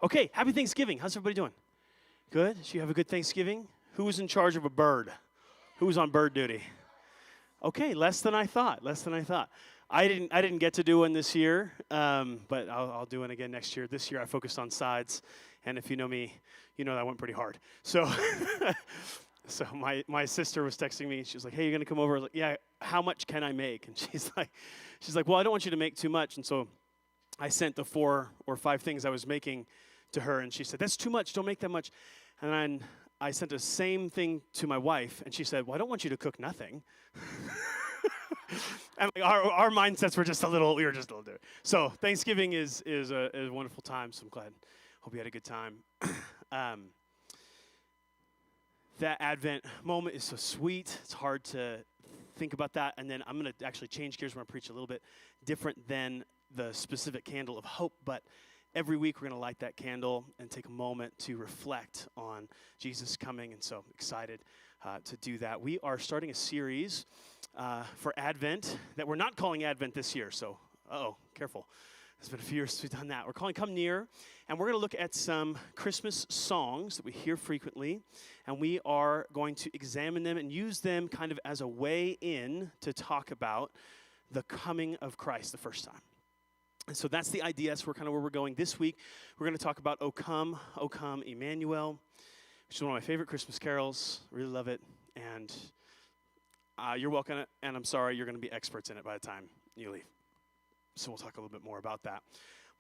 Okay, happy Thanksgiving. How's everybody doing? Good? Did you have a good Thanksgiving? Who was in charge of a bird? Who was on bird duty? Okay, less than I thought. Less than I thought. I didn't get to do one this year, but I'll do one again next year. This year I focused on sides, and if you know me, you know that went pretty hard. So, so my sister was texting me. She was like, "Hey, you're gonna come over?" I was like, "Yeah. How much can I make?" And she's like, "Well, I don't want you to make too much." And so I sent the 4 or 5 things I was making to her, and she said, "That's too much. Don't make that much." And then I sent the same thing to my wife, and she said, "Well, I don't want you to cook nothing." And like our mindsets were just a little, we were just a little different. So Thanksgiving is a wonderful time, so I'm glad. Hope you had a good time. That Advent moment is so sweet. It's hard to think about that. And then I'm going to actually change gears. We're going to preach a little bit different than the specific candle of hope, but every week we're going to light that candle and take a moment to reflect on Jesus coming, and so excited to do that. We are starting a series for Advent that we're not calling Advent this year, so careful. It's been a few years since we've done that. We're calling Come Near, and we're going to look at some Christmas songs that we hear frequently, and we are going to examine them and use them kind of as a way in to talk about the coming of Christ the first time. And so that's the idea. That's kind of where we're going. This week, we're going to talk about O Come, Emmanuel, which is one of my favorite Christmas carols. Really love it. And you're welcome, and I'm sorry, you're going to be experts in it by the time you leave. So we'll talk a little bit more about that.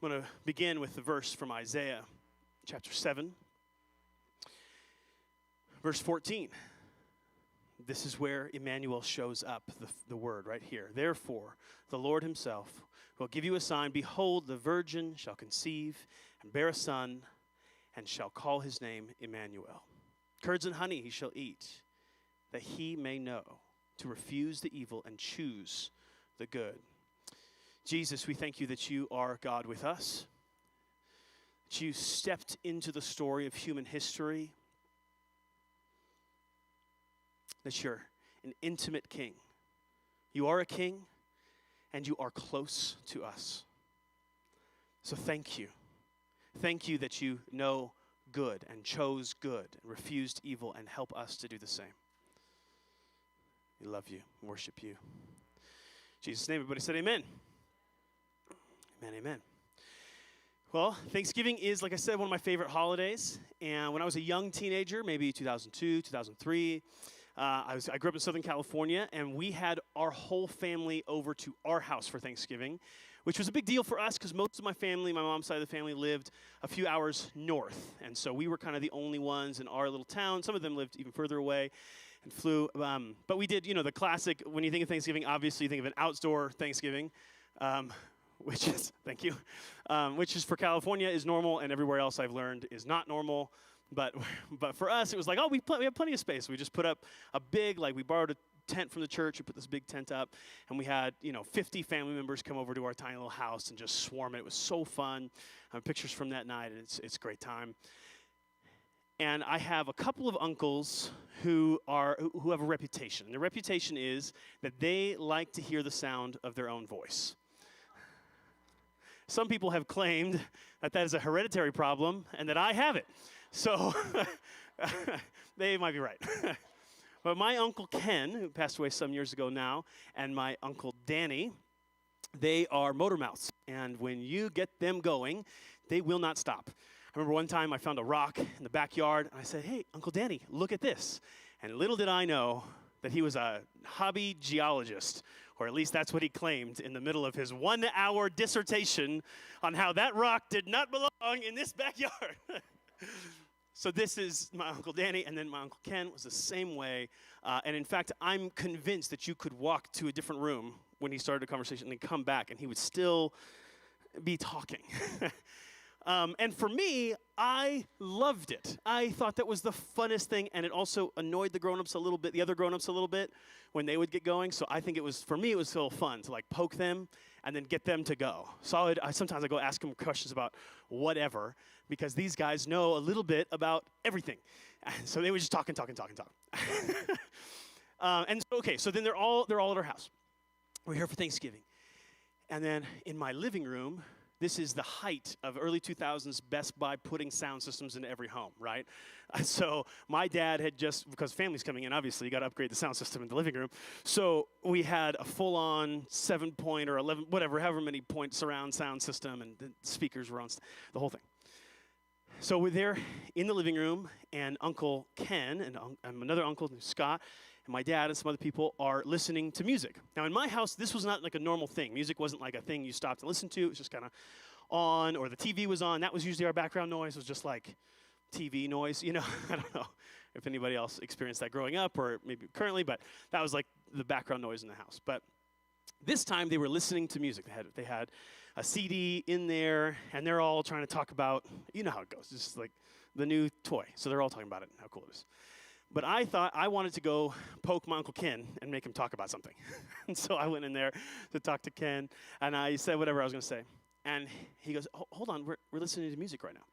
I'm going to begin with the verse from Isaiah chapter 7, verse 14. This is where Emmanuel shows up, the word right here. Therefore, the Lord himself will give you a sign. Behold, the virgin shall conceive and bear a son, and shall call his name Emmanuel. Curds and honey he shall eat, that he may know to refuse the evil and choose the good. Jesus, we thank you that you are God with us, that you stepped into the story of human history, that you're an intimate king. You are a king, and you are close to us. So thank you. Thank you that you know good and chose good and refused evil, and help us to do the same. We love you, worship you. In Jesus' name, everybody said amen. Amen, amen. Well, Thanksgiving is, like I said, one of my favorite holidays. And when I was a young teenager, maybe 2002, 2003, I grew up in Southern California, and we had our whole family over to our house for Thanksgiving, which was a big deal for us because most of my family, my mom's side of the family, lived a few hours north. And so we were kind of the only ones in our little town. Some of them lived even further away and flew. But we did, the classic, when you think of Thanksgiving, obviously you think of an outdoor Thanksgiving, which is, thank you, which is for California is normal, and everywhere else I've learned is not normal. But for us, it was like, we have plenty of space. We just put up a big, we borrowed a tent from the church. We put this big tent up, and we had, 50 family members come over to our tiny little house and just swarm it. It was so fun. Pictures from that night, and it's a great time. And I have a couple of uncles who have a reputation. And their reputation is that they like to hear the sound of their own voice. Some people have claimed that is a hereditary problem and that I have it. So they might be right. But my Uncle Ken, who passed away some years ago now, and my Uncle Danny, they are motor mouths. And when you get them going, they will not stop. I remember one time I found a rock in the backyard, and I said, "Hey, Uncle Danny, look at this." And little did I know that he was a hobby geologist, or at least that's what he claimed in the middle of his 1-hour dissertation on how that rock did not belong in this backyard. So this is my Uncle Danny, and then my Uncle Ken was the same way. And in fact, I'm convinced that you could walk to a different room when he started a conversation and come back, and he would still be talking. And for me, I loved it. I thought that was the funnest thing, and it also annoyed the grown-ups a little bit, the other grown-ups a little bit, when they would get going. So I think for me, it was so fun to poke them and then get them to go. So sometimes I go ask them questions about whatever, because these guys know a little bit about everything. And so they would just talk. And so then they're all at our house. We're here for Thanksgiving. And then in my living room, this is the height of early 2000s Best Buy putting sound systems into every home, right? So my dad had just, because family's coming in, obviously, you got to upgrade the sound system in the living room. So we had a full-on 7-point or 11, whatever, however many point surround sound system, and the speakers were on, the whole thing. So we're there in the living room, and Uncle Ken and another uncle, Scott, and my dad and some other people are listening to music. Now, in my house, this was not like a normal thing. Music wasn't like a thing you stopped and listened to. It was just kind of on, or the TV was on. That was usually our background noise. It was just like TV noise, you know. I don't know if anybody else experienced that growing up or maybe currently, but that was like the background noise in the house. But this time, they were listening to music. They had a CD in there, and they're all trying to talk about, you know how it goes, just like the new toy. So they're all talking about it and how cool it is. But I thought I wanted to go poke my Uncle Ken and make him talk about something. And so I went in there to talk to Ken, and I said whatever I was going to say. And he goes, hold on, we're listening to music right now.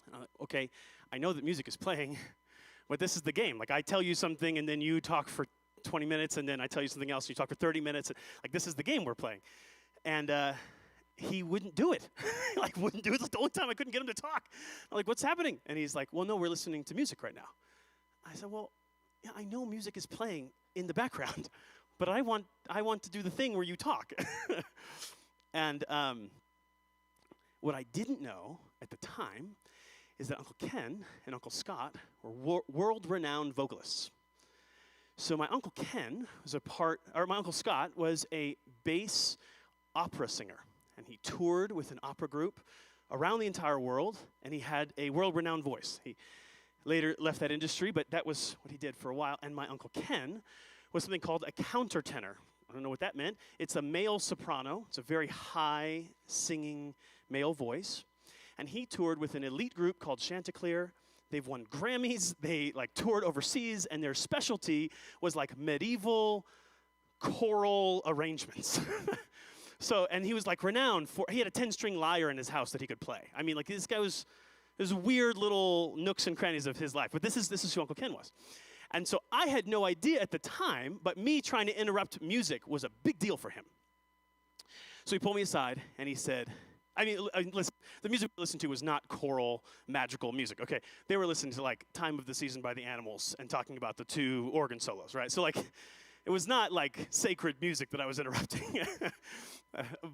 And I'm like, okay, I know that music is playing, but this is the game. Like, I tell you something, and then you talk for 20 minutes, and then I tell you something else, and you talk for 30 minutes. Like, this is the game we're playing. And he wouldn't do it. Like, wouldn't do it. It's the only time I couldn't get him to talk. I'm like, what's happening? And he's like, well, no, we're listening to music right now. I said, well, yeah, I know music is playing in the background, but I want to do the thing where you talk. And what I didn't know at the time is that Uncle Ken and Uncle Scott were world-renowned vocalists. So my Uncle Ken was my Uncle Scott was a bass opera singer, and he toured with an opera group around the entire world, and he had a world-renowned voice. He later left that industry, but that was what he did for a while. And my Uncle Ken was something called a countertenor. I don't know what that meant. It's a male soprano. It's a very high singing male voice. And he toured with an elite group called Chanticleer. They've won Grammys. They toured overseas, and their specialty was like medieval choral arrangements. And he was renowned for, he had a 10-string lyre in his house that he could play. I mean, this guy was, there's weird little nooks and crannies of his life, but this is who Uncle Ken was. And so I had no idea at the time, but me trying to interrupt music was a big deal for him. So he pulled me aside, and he said, listen, the music we listened to was not choral, magical music, okay? They were listening to, Time of the Season by the Animals and talking about the 2 organ solos, right? So, it was not, sacred music that I was interrupting.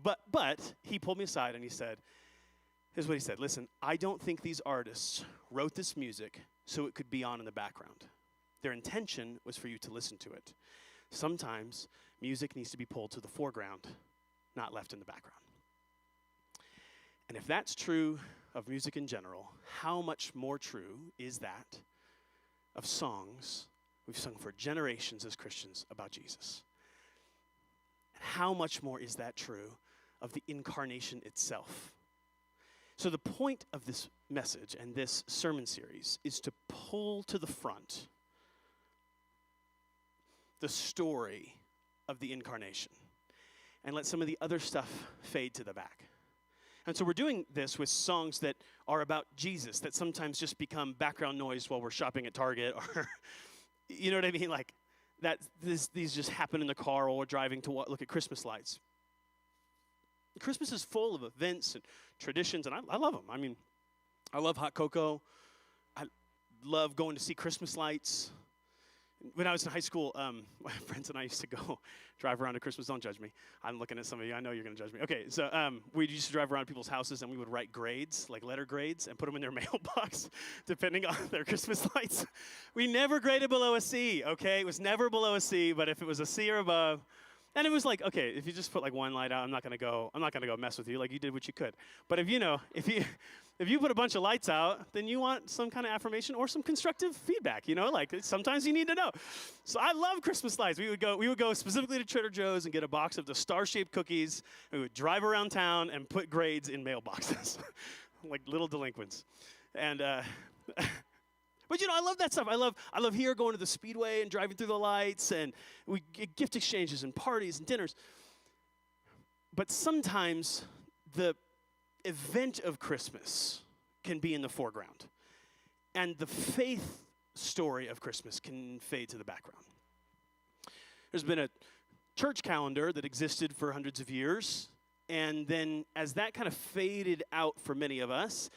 But he pulled me aside, and he said, here's what he said. Listen, I don't think these artists wrote this music so it could be on in the background. Their intention was for you to listen to it. Sometimes music needs to be pulled to the foreground, not left in the background. And if that's true of music in general, how much more true is that of songs we've sung for generations as Christians about Jesus? And how much more is that true of the incarnation itself? So the point of this message and this sermon series is to pull to the front the story of the incarnation and let some of the other stuff fade to the back. And so we're doing this with songs that are about Jesus that sometimes just become background noise while we're shopping at Target, or, you know what I mean? These just happen in the car while we're driving to look at Christmas lights. Christmas is full of events and traditions, and I love them. I mean, I love hot cocoa. I love going to see Christmas lights. When I was in high school, my friends and I used to go drive around to Christmas. Don't judge me. I'm looking at some of you. I know you're going to judge me. Okay, so we used to drive around people's houses, and we would write grades, letter grades, and put them in their mailbox, depending on their Christmas lights. We never graded below a C, okay? It was never below a C, but if it was a C or above, and it was okay, if you just put one light out, I'm not gonna go mess with you. You did what you could. But if you put a bunch of lights out, then you want some kind of affirmation or some constructive feedback. Sometimes you need to know. So I love Christmas lights. We would go specifically to Trader Joe's and get a box of the star-shaped cookies. We would drive around town and put grades in mailboxes, like little delinquents. And but I love that stuff. I love here going to the Speedway and driving through the lights, and we get gift exchanges and parties and dinners. But sometimes the event of Christmas can be in the foreground, and the faith story of Christmas can fade to the background. There's been a church calendar that existed for hundreds of years, And then as that kind of faded out for many of us,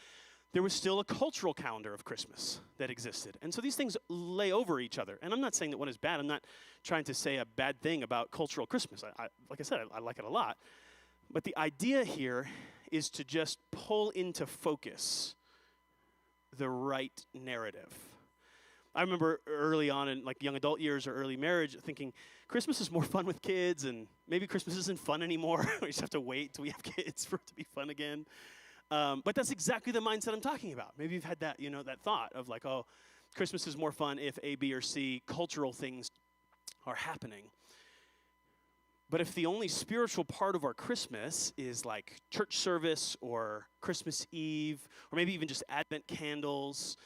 there was still a cultural calendar of Christmas that existed. And so these things lay over each other. And I'm not saying that one is bad. I'm not trying to say a bad thing about cultural Christmas. Like I said, I like it a lot. But the idea here is to just pull into focus the right narrative. I remember early on in like young adult years or early marriage thinking Christmas is more fun with kids, and maybe Christmas isn't fun anymore. We just have to wait till we have kids for it to be fun again. But that's exactly the mindset I'm talking about. Maybe you've had that, that thought of like, oh, Christmas is more fun if A, B, or C cultural things are happening. But if the only spiritual part of our Christmas is like church service or Christmas Eve, or maybe even just Advent candles,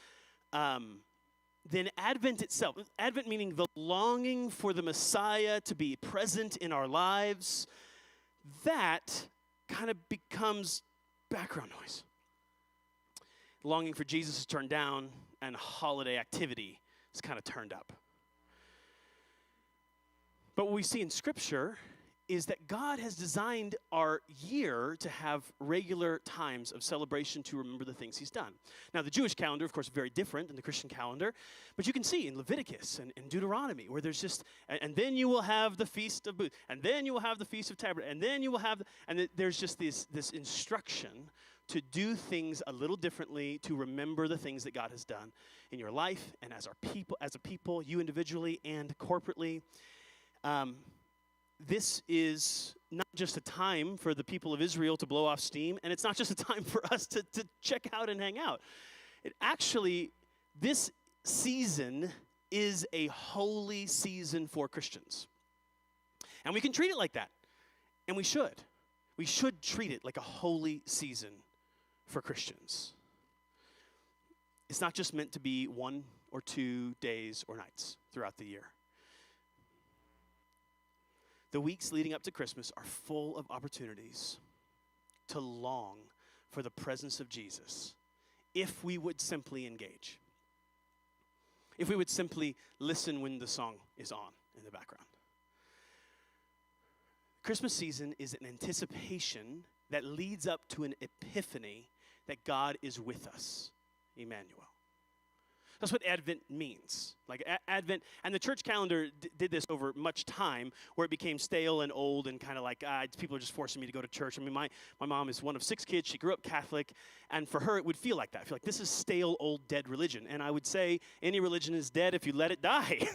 then Advent itself, Advent meaning the longing for the Messiah to be present in our lives, that kind of becomes background noise. Longing for Jesus is turned down, and holiday activity is kind of turned up. But what we see in Scripture is that God has designed our year to have regular times of celebration to remember the things he's done. Now, the Jewish calendar, of course, is very different than the Christian calendar, but you can see in Leviticus and Deuteronomy where there's just, and then you will have the Feast of Booths, and then you will have the Feast of Tabernacles, and then you will have, there's just this instruction to do things a little differently, to remember the things that God has done in your life and as a people, you individually and corporately. This is not just a time for the people of Israel to blow off steam, and it's not just a time for us to check out and hang out. This season is a holy season for Christians. And we can treat it like that, and we should. We should treat it like a holy season for Christians. It's not just meant to be 1 or 2 days or nights throughout the year. The weeks leading up to Christmas are full of opportunities to long for the presence of Jesus if we would simply engage. If we would simply listen when the song is on in the background. Christmas season is an anticipation that leads up to an epiphany that God is with us, Emmanuel. That's what Advent means. Like Advent, and the church calendar did this over much time, where it became stale and old and kind of like, people are just forcing me to go to church. I mean, my mom is one of 6 kids. She grew up Catholic, and for her, it would feel like that. I feel like this is stale, old, dead religion. And I would say any religion is dead if you let it die.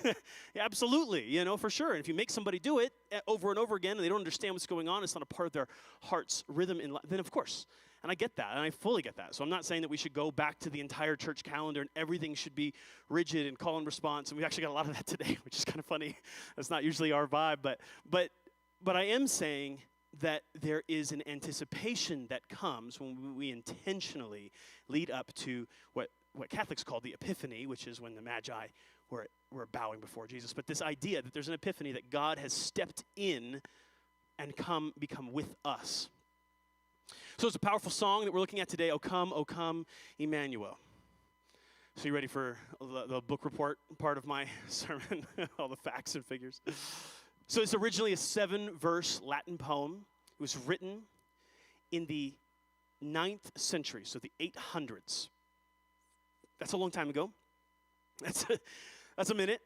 Absolutely, for sure. And if you make somebody do it over and over again, and they don't understand what's going on, it's not a part of their heart's rhythm in life, then of course. And I get that, and I fully get that. So I'm not saying that we should go back to the entire church calendar and everything should be rigid and call and response. And we've actually got a lot of that today, which is kind of funny. That's not usually our vibe. But I am saying that there is an anticipation that comes when we intentionally lead up to what Catholics call the Epiphany, which is when the Magi were bowing before Jesus. But this idea that there's an epiphany, that God has stepped in and become with us. So it's a powerful song that we're looking at today, O come, Emmanuel. So you ready for the book report part of my sermon? All the facts and figures. So it's originally a 7-verse Latin poem. It was written in the 9th century, so the 800s. That's a long time ago. That's a minute.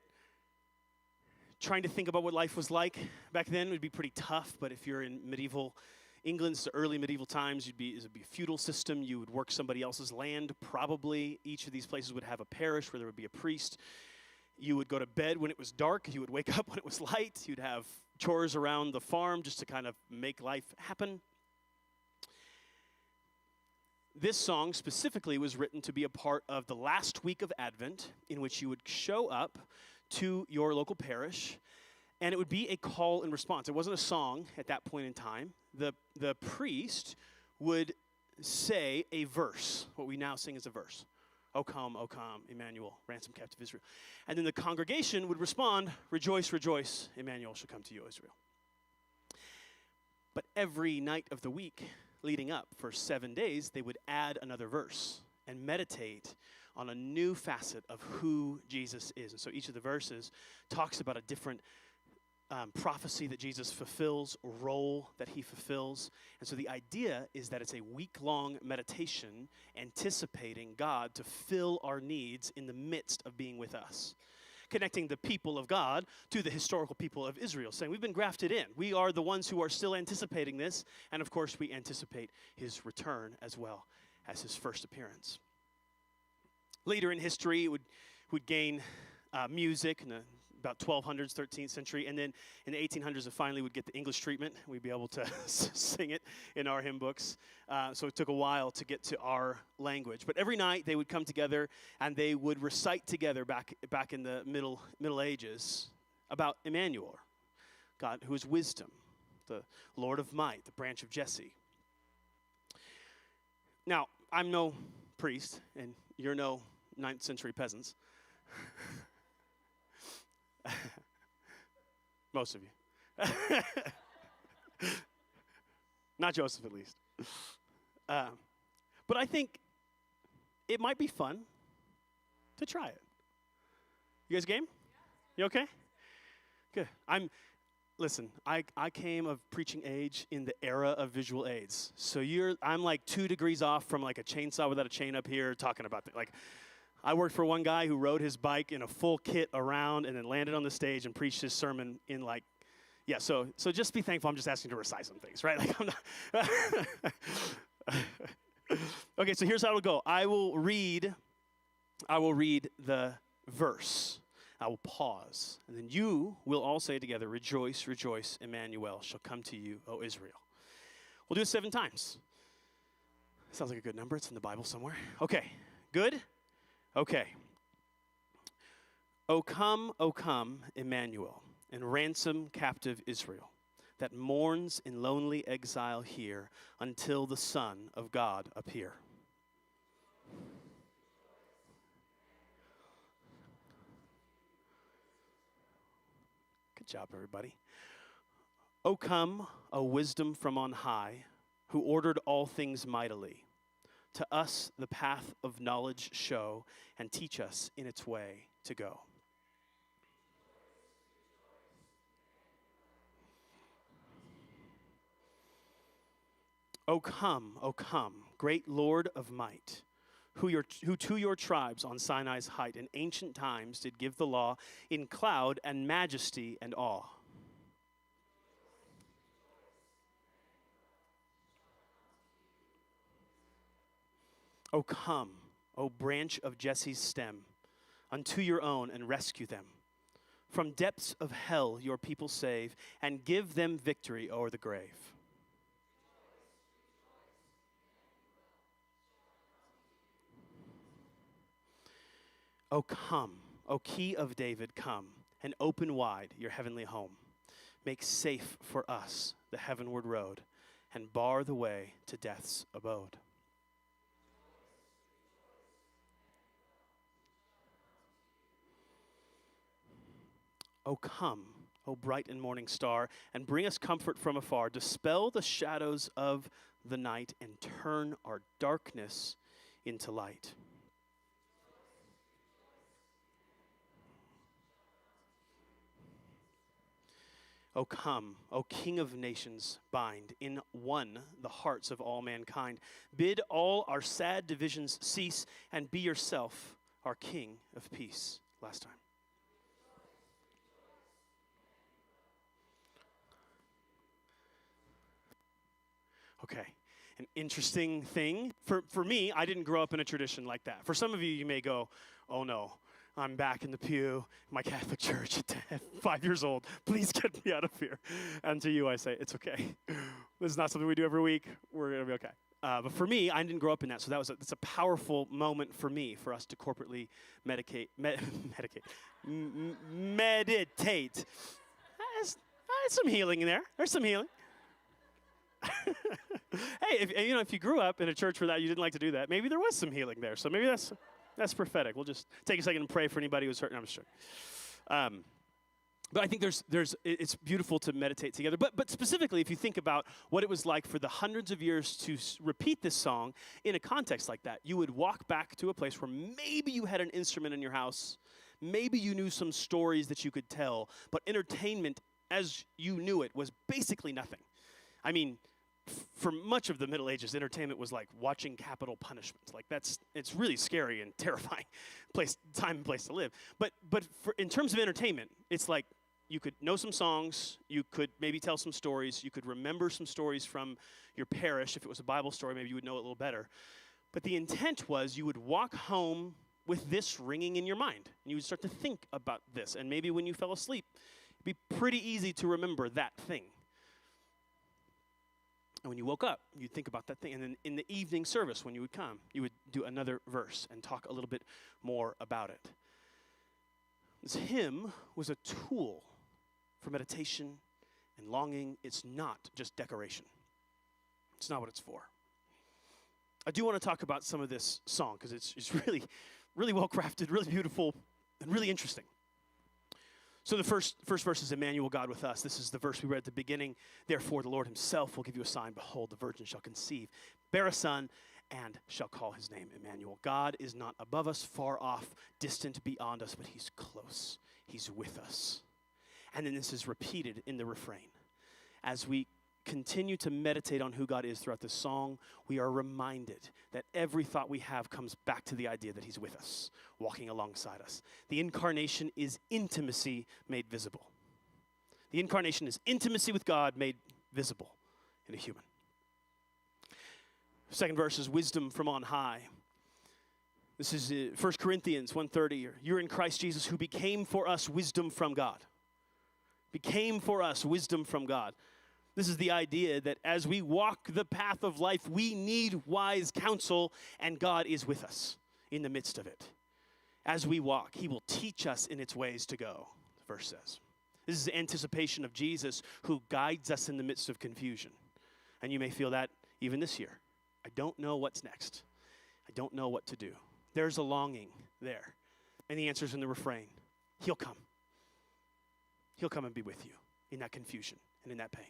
Trying to think about what life was like back then would be pretty tough, but if you're in medieval England's early medieval times, it would be a feudal system. You would work somebody else's land, probably. Each of these places would have a parish where there would be a priest. You would go to bed when it was dark. You would wake up when it was light. You'd have chores around the farm just to kind of make life happen. This song specifically was written to be a part of the last week of Advent, in which you would show up to your local parish, and it would be a call and response. It wasn't a song at that point in time. The priest would say a verse, what we now sing as a verse. O come, Emmanuel, ransom captive Israel. And then the congregation would respond, rejoice, rejoice, Emmanuel shall come to you, Israel. But every night of the week leading up for 7 days, they would add another verse and meditate on a new facet of who Jesus is. And so each of the verses talks about a different prophecy that Jesus fulfills, role that he fulfills. And so the idea is that it's a week-long meditation anticipating God to fill our needs in the midst of being with us. Connecting the people of God to the historical people of Israel, saying we've been grafted in. We are the ones who are still anticipating this. And of course, we anticipate his return as well as his first appearance. Later in history, it would gain music in the about 1200s, 13th century, and then in the 1800s, it finally would get the English treatment. We'd be able to sing it in our hymn books. So it took a while to get to our language. But every night, they would come together, and they would recite together back in the Middle Ages about Emmanuel, God who is wisdom, the Lord of might, the branch of Jesse. Now, I'm no priest, and you're no 9th century peasants. Most of you. Not Joseph, at least. But I think it might be fun to try it. You guys game? You okay? Good. Listen, I came of preaching age in the era of visual aids. So I'm like 2 degrees off from like a chainsaw without a chain up here talking about I worked for one guy who rode his bike in a full kit around and then landed on the stage and preached his sermon in so just be thankful I'm just asking to recite some things, right? I'm not. Okay, so here's how it'll go. I will read the verse. I will pause, and then you will all say together, "Rejoice, rejoice, Emmanuel shall come to you, O Israel." We'll do it 7 times. Sounds like a good number. It's in the Bible somewhere. Okay, good? Okay. O come, Emmanuel, and ransom captive Israel, that mourns in lonely exile here until the Son of God appear. Good job, everybody. O come, O wisdom from on high, who ordered all things mightily. To us the path of knowledge show, and teach us in its way to go. O come, great Lord of might, who to your tribes on Sinai's height in ancient times did give the law in cloud and majesty and awe. O come, O branch of Jesse's stem, unto your own and rescue them. From depths of hell your people save, and give them victory o'er the grave. O come, O key of David, come, and open wide your heavenly home. Make safe for us the heavenward road, and bar the way to death's abode. O come, O bright and morning star, and bring us comfort from afar. Dispel the shadows of the night and turn our darkness into light. O come, O King of nations, bind in one the hearts of all mankind. Bid all our sad divisions cease, and be yourself our King of peace. Last time. Okay, an interesting thing. For me, I didn't grow up in a tradition like that. For some of you, you may go, oh no, I'm back in the pew, my Catholic church at 5 years old. Please get me out of here. And to you, I say, it's okay. This is not something we do every week. We're going to be okay. But for me, I didn't grow up in that, so that's a powerful moment for me, for us to corporately meditate. There's some healing in there. There's some healing. Hey, if you grew up in a church where you didn't like to do that, maybe there was some healing there. So maybe that's prophetic. We'll just take a second and pray for anybody who's hurt. No, I'm just joking. But I think it's beautiful to meditate together. But specifically, if you think about what it was like for the hundreds of years to repeat this song in a context like that, you would walk back to a place where maybe you had an instrument in your house, maybe you knew some stories that you could tell, but entertainment as you knew it was basically nothing. I mean, for much of the Middle Ages, entertainment was like watching capital punishment. Like it's really scary and terrifying time and place to live. But in terms of entertainment, it's like you could know some songs, you could maybe tell some stories, you could remember some stories from your parish. If it was a Bible story, maybe you would know it a little better. But the intent was you would walk home with this ringing in your mind, and you would start to think about this. And maybe when you fell asleep, it'd be pretty easy to remember that thing. And when you woke up, you'd think about that thing. And then in the evening service, when you would come, you would do another verse and talk a little bit more about it. This hymn was a tool for meditation and longing. It's not just decoration. It's not what it's for. I do want to talk about some of this song because it's really, really well crafted, really beautiful, and really interesting. So the first verse is Emmanuel, God with us. This is the verse we read at the beginning. Therefore, the Lord himself will give you a sign. Behold, the virgin shall conceive, bear a son, and shall call his name Emmanuel. God is not above us, far off, distant beyond us, but he's close. He's with us. And then this is repeated in the refrain. As we continue to meditate on who God is throughout this song, we are reminded that every thought we have comes back to the idea that he's with us, walking alongside us. The incarnation is intimacy made visible. The incarnation is intimacy with God made visible in a human. Second verse is wisdom from on high. This is 1 Corinthians 1:30. You're in Christ Jesus, who became for us wisdom from God. Became for us wisdom from God. This is the idea that as we walk the path of life, we need wise counsel, and God is with us in the midst of it. As we walk, he will teach us in its ways to go, the verse says. This is anticipation of Jesus who guides us in the midst of confusion. And you may feel that even this year. I don't know what's next. I don't know what to do. There's a longing there. And the answer's in the refrain. He'll come. He'll come and be with you in that confusion and in that pain.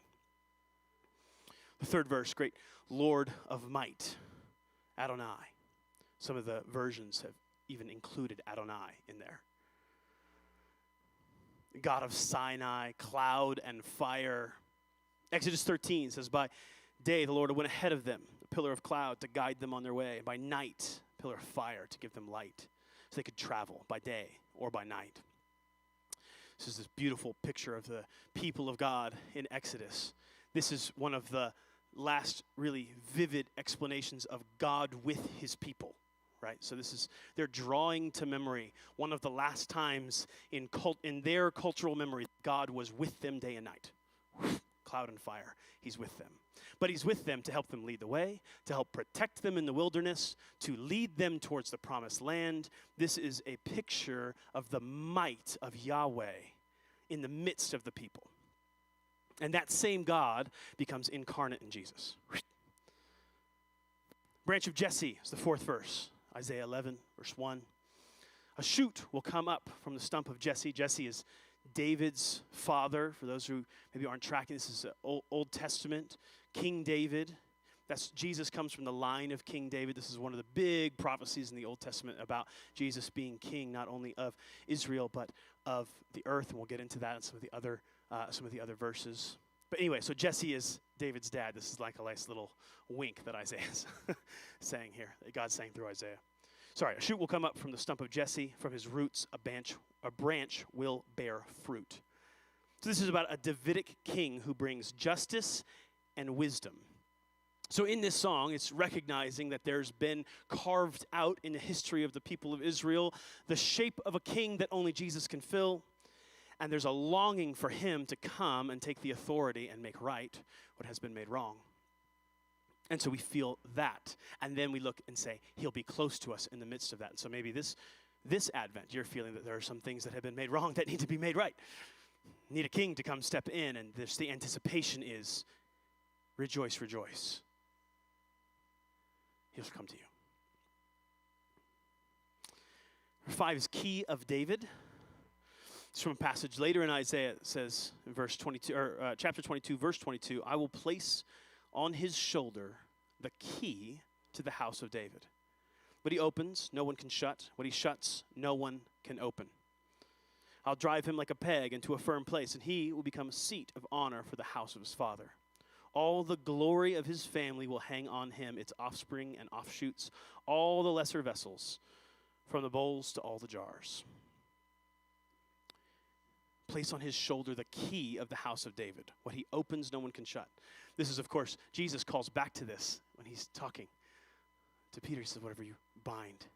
The third verse, great Lord of might, Adonai. Some of the versions have even included Adonai in there. God of Sinai, cloud and fire. Exodus 13 says, by day the Lord went ahead of them, a pillar of cloud to guide them on their way. By night, a pillar of fire to give them light, so they could travel by day or by night. This is this beautiful picture of the people of God in Exodus. This is one of the last really vivid explanations of God with his people, right? So they're drawing to memory one of the last times in their cultural memory, God was with them day and night. Cloud and fire, he's with them. But he's with them to help them lead the way, to help protect them in the wilderness, to lead them towards the promised land. This is a picture of the might of Yahweh in the midst of the people. And that same God becomes incarnate in Jesus. Branch of Jesse is the fourth verse. Isaiah 11, verse 1. A shoot will come up from the stump of Jesse. Jesse is David's father. For those who maybe aren't tracking, this is Old Testament. King David. Jesus comes from the line of King David. This is one of the big prophecies in the Old Testament about Jesus being king, not only of Israel, but of the earth. And we'll get into that in some of the other verses. But anyway, so Jesse is David's dad. This is like a nice little wink that Isaiah's saying here, that God's saying through Isaiah. Sorry, a shoot will come up from the stump of Jesse. From his roots, a branch will bear fruit. So this is about a Davidic king who brings justice and wisdom. So in this song, it's recognizing that there's been carved out in the history of the people of Israel the shape of a king that only Jesus can fill. And there's a longing for him to come and take the authority and make right what has been made wrong. And so we feel that. And then we look and say, he'll be close to us in the midst of that. And so maybe this Advent, you're feeling that there are some things that have been made wrong that need to be made right. Need a king to come step in. And the anticipation is, rejoice, rejoice. He'll come to you. Number 5 is Key of David. It's from a passage later in Isaiah. It says in verse 22, or chapter 22, verse 22, I will place on his shoulder the key to the house of David. What he opens, no one can shut. What he shuts, no one can open. I'll drive him like a peg into a firm place, and he will become a seat of honor for the house of his father. All the glory of his family will hang on him, its offspring and offshoots, all the lesser vessels, from the bowls to all the jars. Place on his shoulder the key of the house of David. What he opens, no one can shut. This is, of course, Jesus calls back to this when he's talking to Peter. He says, whatever you bind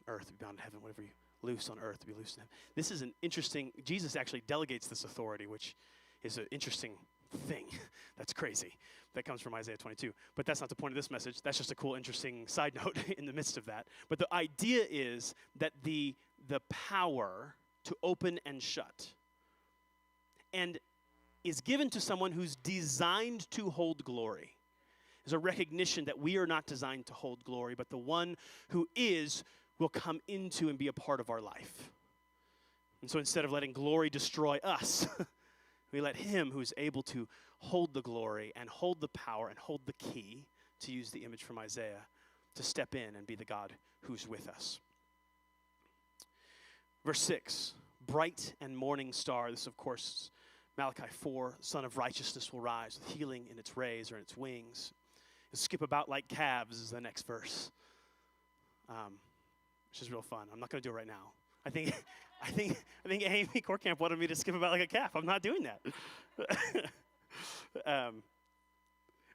on earth will be bound in heaven. Whatever you loose on earth will be loosed in heaven. This is an interesting, Jesus actually delegates this authority, which is an interesting thing. That's crazy. That comes from Isaiah 22. But that's not the point of this message. That's just a cool, interesting side note in the midst of that. But the idea is that the power to open and shut and is given to someone who's designed to hold glory. Is a recognition that we are not designed to hold glory, but the one who is will come into and be a part of our life. And so instead of letting glory destroy us, we let him who is able to hold the glory and hold the power and hold the key, to use the image from Isaiah, to step in and be the God who's with us. Verse 6, bright and morning star. This, of course, Malachi 4, Son of Righteousness will rise with healing in its rays or in its wings. You'll skip about like calves is the next verse, which is real fun. I'm not going to do it right now. I think Amy Corkamp wanted me to skip about like a calf. I'm not doing that.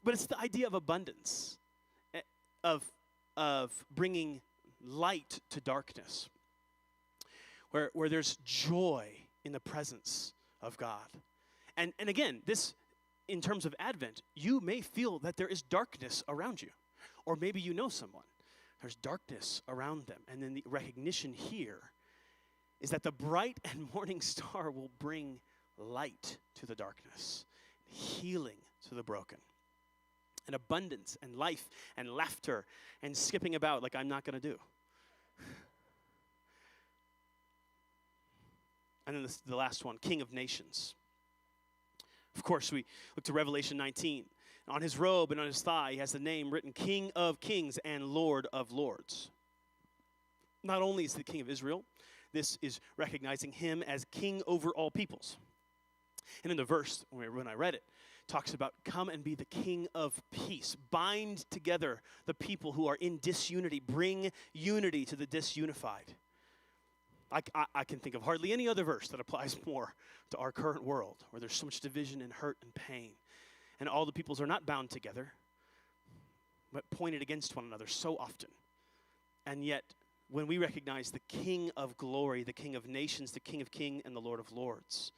But it's the idea of abundance, of bringing light to darkness, where there's joy in the presence of God. And again, this, in terms of Advent, you may feel that there is darkness around you. Or maybe you know someone. There's darkness around them. And then the recognition here is that the bright and morning star will bring light to the darkness, healing to the broken, and abundance and life and laughter and skipping about like I'm not going to do. And then the last one, King of Nations. Of course, we look to Revelation 19. On his robe and on his thigh, he has the name written, King of Kings and Lord of Lords. Not only is he the King of Israel, this is recognizing him as king over all peoples. And in the verse, when I read it, talks about come and be the King of peace. Bind together the people who are in disunity. Bring unity to the disunified. I can think of hardly any other verse that applies more to our current world, where there's so much division and hurt and pain. And all the peoples are not bound together, but pointed against one another so often. And yet, when we recognize the King of glory, the King of nations, the King of kings, and the Lord of lords,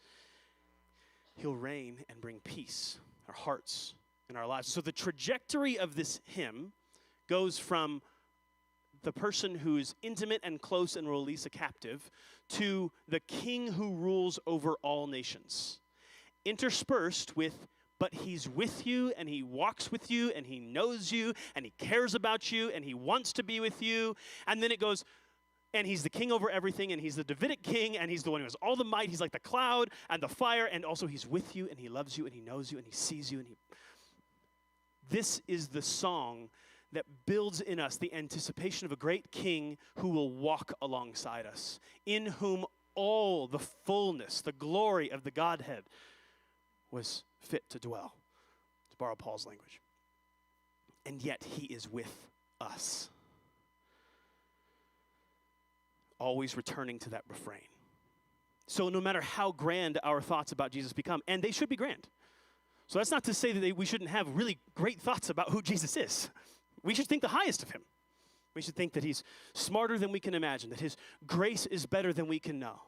he'll reign and bring peace in our hearts and our lives. So the trajectory of this hymn goes from the person who's intimate and close and will release a captive to the king who rules over all nations. Interspersed with, but he's with you and he walks with you and he knows you and he cares about you and he wants to be with you. And then it goes, and he's the king over everything and he's the Davidic king and he's the one who has all the might. He's like the cloud and the fire, and also he's with you and he loves you and he knows you and he sees you. This is the song that builds in us the anticipation of a great king who will walk alongside us, in whom all the fullness, the glory of the Godhead was fit to dwell, to borrow Paul's language. And yet he is with us. Always returning to that refrain. So no matter how grand our thoughts about Jesus become, and they should be grand. So that's not to say that we shouldn't have really great thoughts about who Jesus is. We should think the highest of him. We should think that he's smarter than we can imagine, that his grace is better than we can know,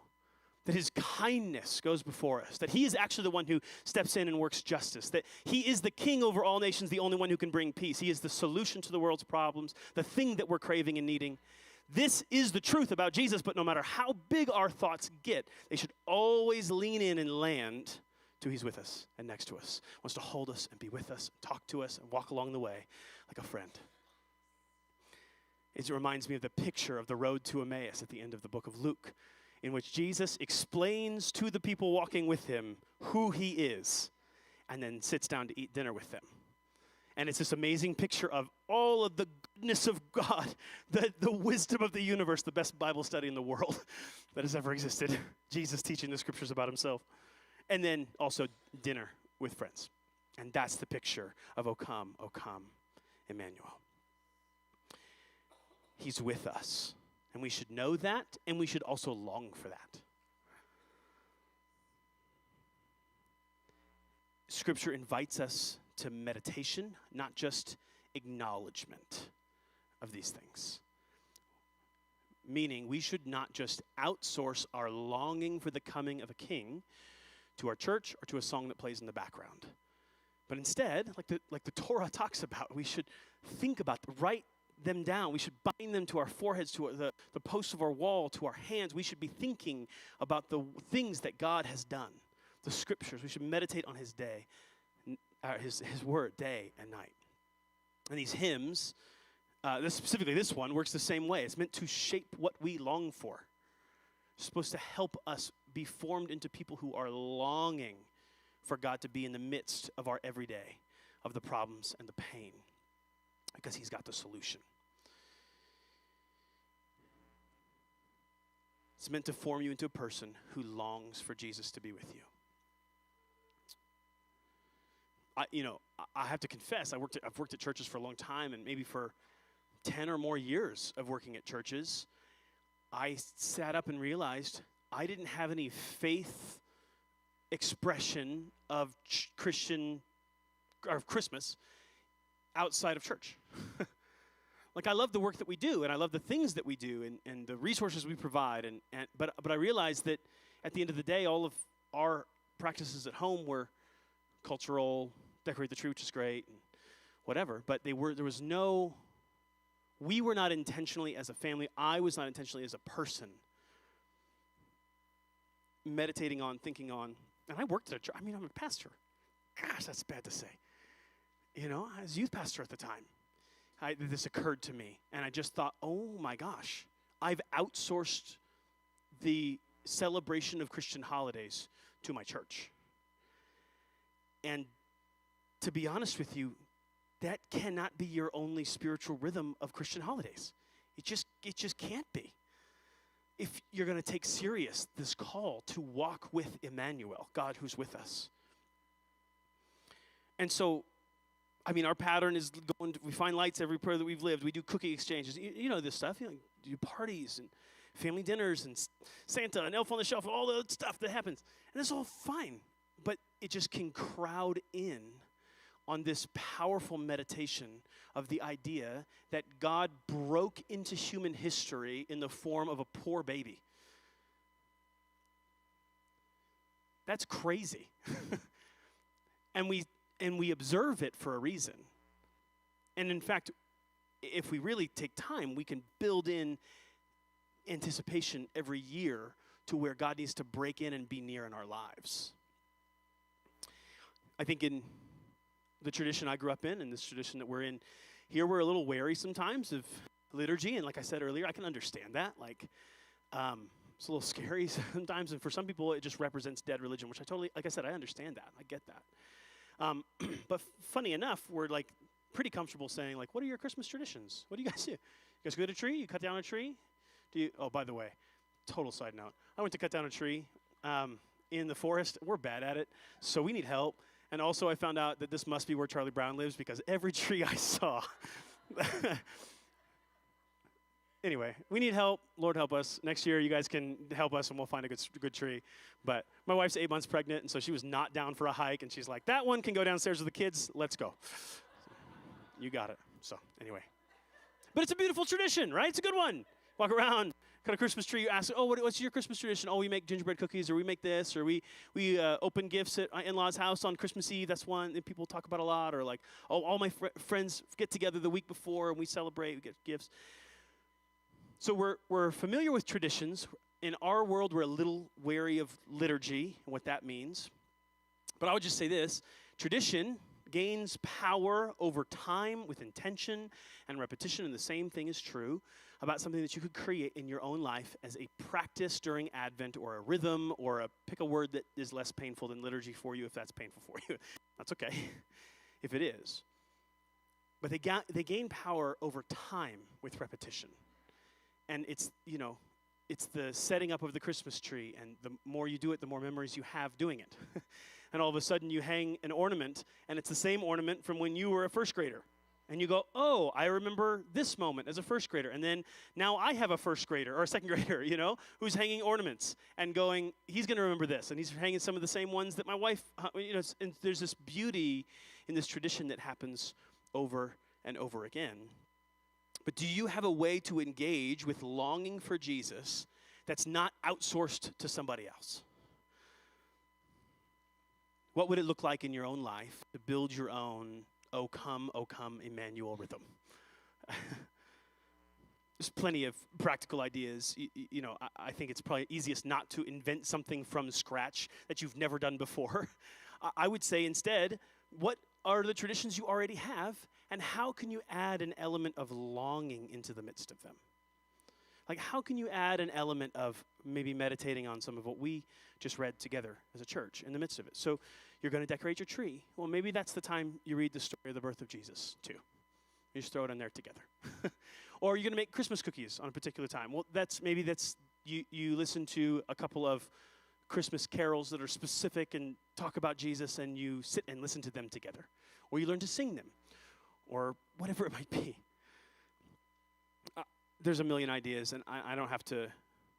that his kindness goes before us, that he is actually the one who steps in and works justice, that he is the king over all nations, the only one who can bring peace. He is the solution to the world's problems, the thing that we're craving and needing. This is the truth about Jesus, but no matter how big our thoughts get, they should always lean in and land to he's with us and next to us, wants to hold us and be with us, and talk to us and walk along the way like a friend. It reminds me of the picture of the road to Emmaus at the end of the book of Luke, in which Jesus explains to the people walking with him who he is, and then sits down to eat dinner with them. And it's this amazing picture of all of the goodness of God, the wisdom of the universe, the best Bible study in the world that has ever existed. Jesus teaching the scriptures about himself. And then also dinner with friends. And that's the picture of O come, Emmanuel. He's with us. And we should know that, and we should also long for that. Scripture invites us to meditation, not just acknowledgement of these things. Meaning, we should not just outsource our longing for the coming of a king to our church or to a song that plays in the background. But instead, like the Torah talks about, we should think about, write them down. We should bind them to our foreheads, to the posts of our wall, to our hands. We should be thinking about the things that God has done, the scriptures. We should meditate on his day, his word, day and night. And these hymns, specifically this one, works the same way. It's meant to shape what we long for. It's supposed to help us be formed into people who are longing for God to be in the midst of our everyday, of the problems and the pain, because he's got the solution. It's meant to form you into a person who longs for Jesus to be with you. I have to confess, I've worked at churches for a long time, and maybe for 10 or more years of working at churches, I sat up and realized I didn't have any faith expression of Christmas outside of church. Like, I love the work that we do, and I love the things that we do, and the resources we provide, but I realized that at the end of the day, all of our practices at home were cultural, decorate the tree, which is great, and whatever, but we were not intentionally as a family, I was not intentionally as a person meditating on, thinking on, and I worked at a church. I'm a pastor. Gosh, that's bad to say. I was youth pastor at the time. This occurred to me, and I just thought, oh my gosh, I've outsourced the celebration of Christian holidays to my church. And to be honest with you, that cannot be your only spiritual rhythm of Christian holidays. It just can't be. If you're going to take serious this call to walk with Emmanuel, God who's with us. And so, our pattern is we find lights every prayer that we've lived. We do cookie exchanges. You know this stuff. You do parties and family dinners and Santa and Elf on the Shelf, all the stuff that happens. And it's all fine. But it just can crowd in on this powerful meditation of the idea that God broke into human history in the form of a poor baby. That's crazy. And we observe it for a reason. And in fact, if we really take time, we can build in anticipation every year to where God needs to break in and be near in our lives. I think in the tradition I grew up in and this tradition that we're in here, we're a little wary sometimes of liturgy. And like I said earlier, I can understand that. It's a little scary sometimes. And for some people, it just represents dead religion, which I understand that. I get that. But funny enough, we're pretty comfortable saying, what are your Christmas traditions? What do you guys do? You guys go to a tree? You cut down a tree? Oh, by the way, total side note. I went to cut down a tree in the forest. We're bad at it, so we need help. And also I found out that this must be where Charlie Brown lives because every tree I saw. Anyway, we need help. Lord help us. Next year you guys can help us and we'll find a good tree. But my wife's 8 months pregnant, and so she was not down for a hike, and she's like, that one can go downstairs with the kids. Let's go. You got it. So anyway. But it's a beautiful tradition, right? It's a good one. Walk around, cut a Christmas tree. You ask, what's your Christmas tradition? Oh, we make gingerbread cookies, or we make this, or we open gifts at my in-laws' house on Christmas Eve. That's one that people talk about a lot. Or all my friends get together the week before, and we celebrate, we get gifts. So we're familiar with traditions. In our world, we're a little wary of liturgy and what that means. But I would just say this. Tradition gains power over time with intention and repetition, and the same thing is true about something that you could create in your own life as a practice during Advent, or a rhythm, or pick a word that is less painful than liturgy for you if that's painful for you. That's okay if it is. But they gain power over time with repetition. And it's the setting up of the Christmas tree, and the more you do it, the more memories you have doing it. And all of a sudden you hang an ornament, and it's the same ornament from when you were a first grader. And you go, oh, I remember this moment as a first grader. And then now I have a first grader or a second grader, who's hanging ornaments and going, he's going to remember this. And he's hanging some of the same ones that my wife, and there's this beauty in this tradition that happens over and over again. But do you have a way to engage with longing for Jesus that's not outsourced to somebody else? What would it look like in your own life to build your own O come, Emmanuel rhythm? There's plenty of practical ideas. I think it's probably easiest not to invent something from scratch that you've never done before. I would say instead, what are the traditions you already have, and how can you add an element of longing into the midst of them? Like, how can you add an element of maybe meditating on some of what we just read together as a church in the midst of it? So you're going to decorate your tree. Well, maybe that's the time you read the story of the birth of Jesus, too. You just throw it in there together. Or you're going to make Christmas cookies on a particular time. Well, maybe you listen to a couple of Christmas carols that are specific and talk about Jesus, and you sit and listen to them together. Or you learn to sing them, or whatever it might be. There's a million ideas, and I don't have to.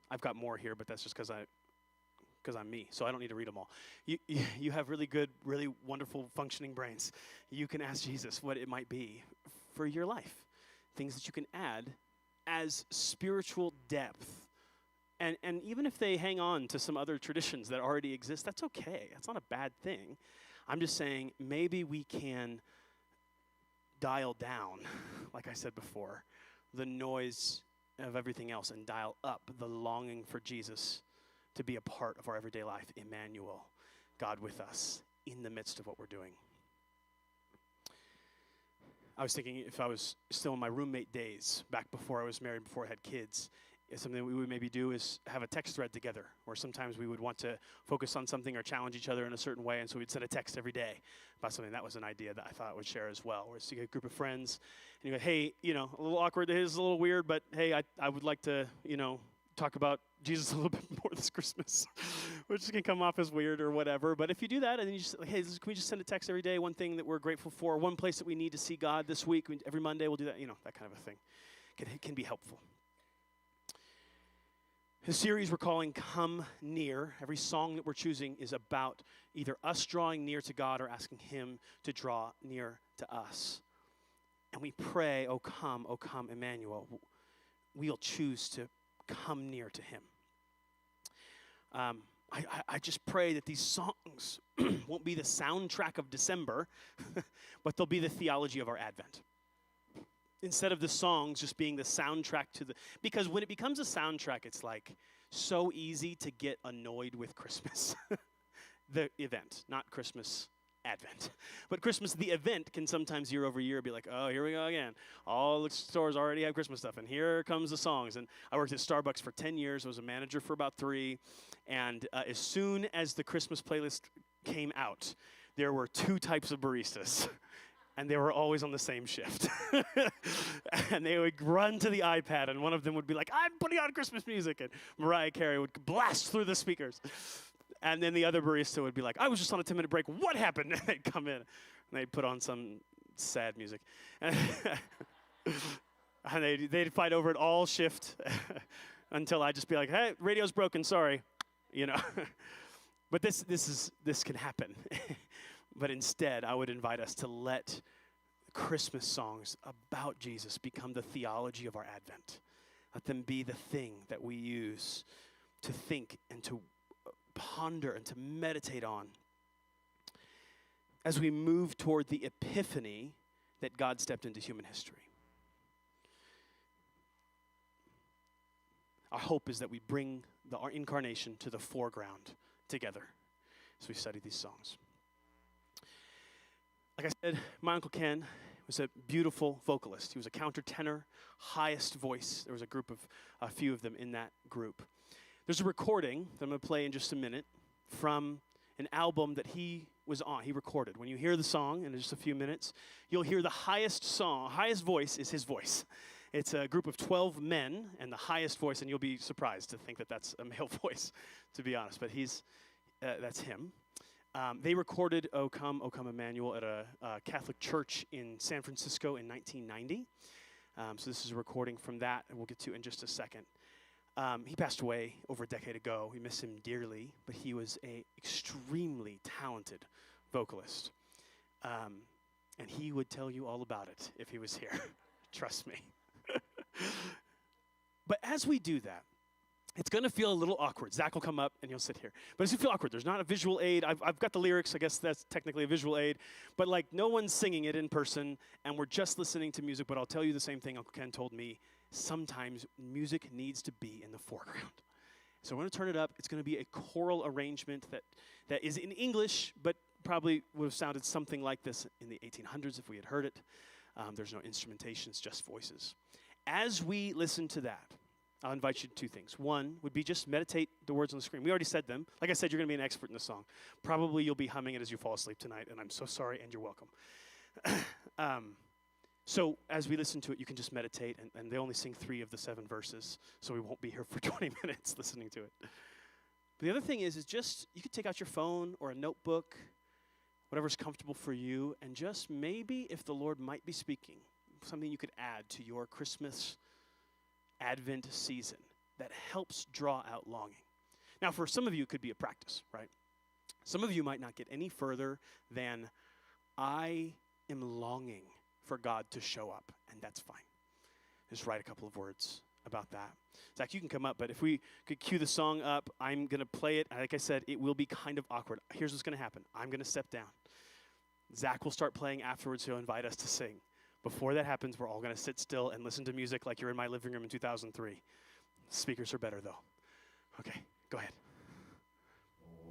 I've got more here, but that's just because I'm me, so I don't need to read them all. You have really good, really wonderful, functioning brains. You can ask Jesus what it might be for your life, things that you can add as spiritual depth. And even if they hang on to some other traditions that already exist, that's okay. That's not a bad thing. I'm just saying maybe we can dial down, like I said before, the noise of everything else and dial up the longing for Jesus to be a part of our everyday life. Emmanuel, God with us in the midst of what we're doing. I was thinking if I was still in my roommate days, back before I was married, before I had kids, something that we would maybe do is have a text thread together, or sometimes we would want to focus on something or challenge each other in a certain way, and so we'd send a text every day about something. That was an idea that I thought I would share as well, where it's you get a group of friends, and you go, hey, a little awkward, it is a little weird, but hey, I would like to, talk about Jesus a little bit more this Christmas, which can come off as weird or whatever. But if you do that, and then you just hey, can we just send a text every day, one thing that we're grateful for, one place that we need to see God this week, every Monday we'll do that, that kind of a thing. Can be helpful. The series we're calling Come Near. Every song that we're choosing is about either us drawing near to God or asking Him to draw near to us. And we pray, oh come, Emmanuel. We'll choose to come near to Him. I just pray that these songs won't be the soundtrack of December, but they'll be the theology of our Advent. Instead of the songs just being the soundtrack because when it becomes a soundtrack, it's like so easy to get annoyed with Christmas. The event, not Christmas Advent. But Christmas, the event, can sometimes year over year be like, oh, here we go again. All the stores already have Christmas stuff, and here comes the songs. And I worked at Starbucks for 10 years. I was a manager for about 3. And as soon as the Christmas playlist came out, there were 2 types of baristas. And they were always on the same shift. And they would run to the iPad, and one of them would be like, I'm putting on Christmas music. And Mariah Carey would blast through the speakers. And then the other barista would be like, I was just on a 10-minute break. What happened? And they'd come in, and they'd put on some sad music. And they'd fight over it all shift until I'd just be like, hey, radio's broken, sorry. But this can happen. But instead, I would invite us to let Christmas songs about Jesus become the theology of our Advent. Let them be the thing that we use to think and to ponder and to meditate on as we move toward the epiphany that God stepped into human history. Our hope is that we bring our incarnation to the foreground together as we study these songs. Like I said, my Uncle Ken was a beautiful vocalist. He was a countertenor, highest voice. There was a few of them in that group. There's a recording that I'm going to play in just a minute from an album that he was on. He recorded. When you hear the song in just a few minutes, you'll hear the highest voice is his voice. It's a group of 12 men, and the highest voice, and you'll be surprised to think that that's a male voice, to be honest, but that's him. They recorded O Come, Emmanuel at a Catholic church in San Francisco in 1990. So this is a recording from that, and we'll get to in just a second. He passed away over a decade ago. We miss him dearly, but he was an extremely talented vocalist. And he would tell you all about it if he was here. Trust me. But as we do that, it's going to feel a little awkward. Zach will come up and you'll sit here. But it's going to feel awkward. There's not a visual aid. I've got the lyrics. I guess that's technically a visual aid. But like no one's singing it in person, and we're just listening to music. But I'll tell you the same thing Uncle Ken told me. Sometimes music needs to be in the foreground. So I'm going to turn it up. It's going to be a choral arrangement that is in English, but probably would have sounded something like this in the 1800s if we had heard it. There's no instrumentation. It's just voices. As we listen to that, I'll invite you to two things. One would be just meditate the words on the screen. We already said them. Like I said, you're going to be an expert in the song. Probably you'll be humming it as you fall asleep tonight, and I'm so sorry, and you're welcome. So as we listen to it, you can just meditate, and they only sing 3 of the 7 verses, so we won't be here for 20 minutes listening to it. But the other thing is just, you could take out your phone or a notebook, whatever's comfortable for you, and just maybe if the Lord might be speaking, something you could add to your Christmas Advent season that helps draw out longing. Now, for some of you, it could be a practice, right? Some of you might not get any further than, I am longing for God to show up, and that's fine. Just write a couple of words about that. Zach, you can come up, but if we could cue the song up, I'm going to play it. Like I said, it will be kind of awkward. Here's what's going to happen. I'm going to step down. Zach will start playing afterwards. He'll invite us to sing. Before that happens, we're all going to sit still and listen to music like you're in my living room in 2003. Speakers are better, though. Okay, go ahead.